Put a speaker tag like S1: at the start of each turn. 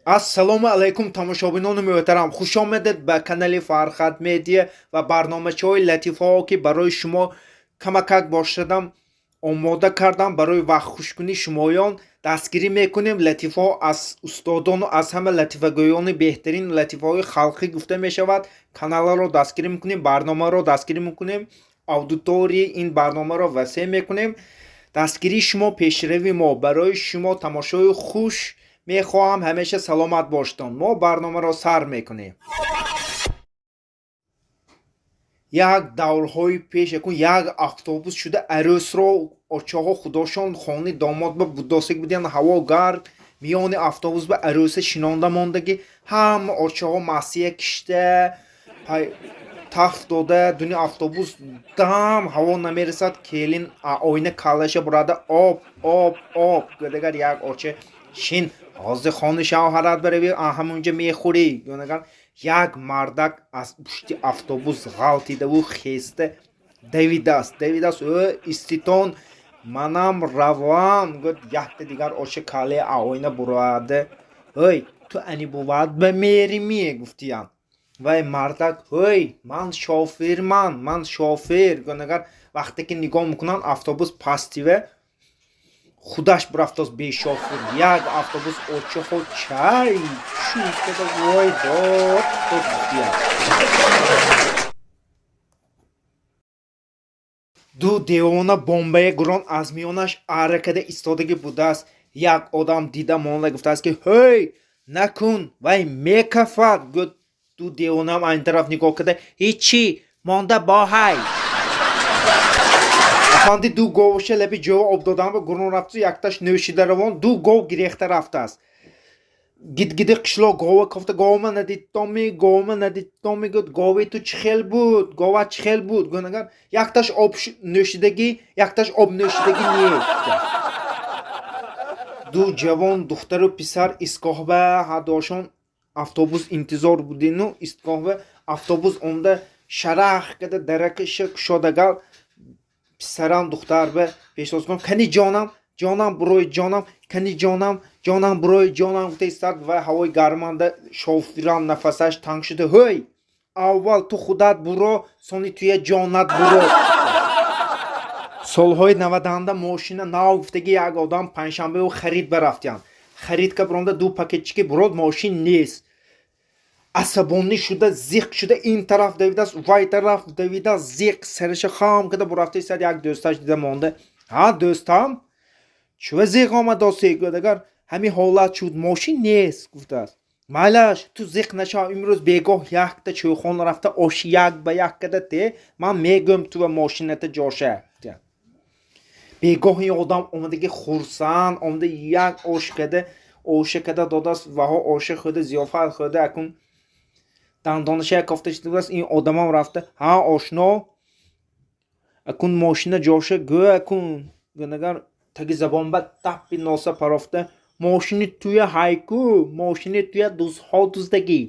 S1: ассалому алайкум тамошобинони муҳтарам, хушомадед ба канали Фархад Медиа ва барномаҳои латифаҳо ки барои шумо камакак бошадам омода кардам. Барои вақтхушкунии шумоён дастгирӣ мекунем. Латифаҳо аз устодону аз ҳама латифагӯёни беҳтарин латифаҳои халқӣ гуфта мешавад. Каналаро дастгирӣ мекунем, барномаро дастгирӣ мекунем, аудиторияи ин барномаро васеъ мекунем. дастгирии шумо пешрави мо. Барои шумо тамошои хуш мехоҳам, ҳамеша саломат бошед. мо барномаро сар мекунем. як даврҳои пеш як автобус шуда арӯсро очаҳо худошон хони домод ба будосик будиян, ҳаво гарм, миёни автобус ба арӯса шинонда мондаги ҳама очаҳо масия кишта тафт дода дуни автобус дам ҳаво намерасад. келин оина калаша бурада об гӯдагар як оча шин ҳозир хони шавҳарат барави ҳамунҷа мехӯрӣ гӯдагар як мардак аз пушти автобус ғалтидаву хеста давидааст иститон манам равам гӯд якта дигар оча кале оина бурада ҳой ту ани бувад ба мерими гуфтиян. вай мардак ҳой ман шофер гӯдагар вақте ки нигоҳ мекунан автобус пастиве худаш бурафтост бешофир. як автобус очаҳо чай чукада вой дод гуфтия. ду девона бомбаи гурон аз миёнаш аракада истодагӣ будааст. як одам дида монда гуфтааст ки ҳой накун, вай мекафад. гӯд ду девонам айн тараф нигоҳ карда ҳичи монда боҳай. афанди ду говша лаби ҷоя об додан ба гурон рафту якташ нӯшида равон ду гов гирехта рафтааст. гидгиди қишлоқ гова кофта говма надидтоми гӯд гови ту чихел буд гова чихел буд гӯнагар якташ об нӯшидагӣ якташ об нӯшидагӣ не. ду ҷавон духтару писар истгоҳба ҳадошон автобус интизор будину истгоҳба автобус омда шарах када даракаша кушодагал писарам духтарба пешосгон кани ҷонам бурои ҷонам бурои ҷонам гуфта истад ва ҳавои гарманда шофирам нафасаш танг шуда ҳой аввал ту худат буро сони туя ҷонат буро. солҳои наваданда мошина нав гуфтаги як одам панҷшанбеу харид барафтиян. харид ка биронда ду пакетчики бурод мошин нест. асабонӣ шуда зиқ шуда ин тараф давидааст вай тараф давидааст зиқ сараша хам када бурафта истад як дӯсташ дида монда ҳа дӯстам чува зиқ омадоси гӯдагар ҳамин ҳолат шуд мошин нест гуфтааст. майлаш ту зиқ нашав имрӯз бегоҳ якта чӯйхон рафта оши як ба як када те ман мегӯм ту ва мошината ҷоша. бегоҳ ин одам омадаги хурсанд омада як оша када додааст ваҳо оша хӯда зиёфат хӯда акун дандонаша кофта шудааст. ин одамам рафта ҳа ошно акун мошина ҷоша гӯ акун гӯнагар таги забонба таппи носа парофта мошини туя ҳайку мошини туя дузҳо дуздагӣ.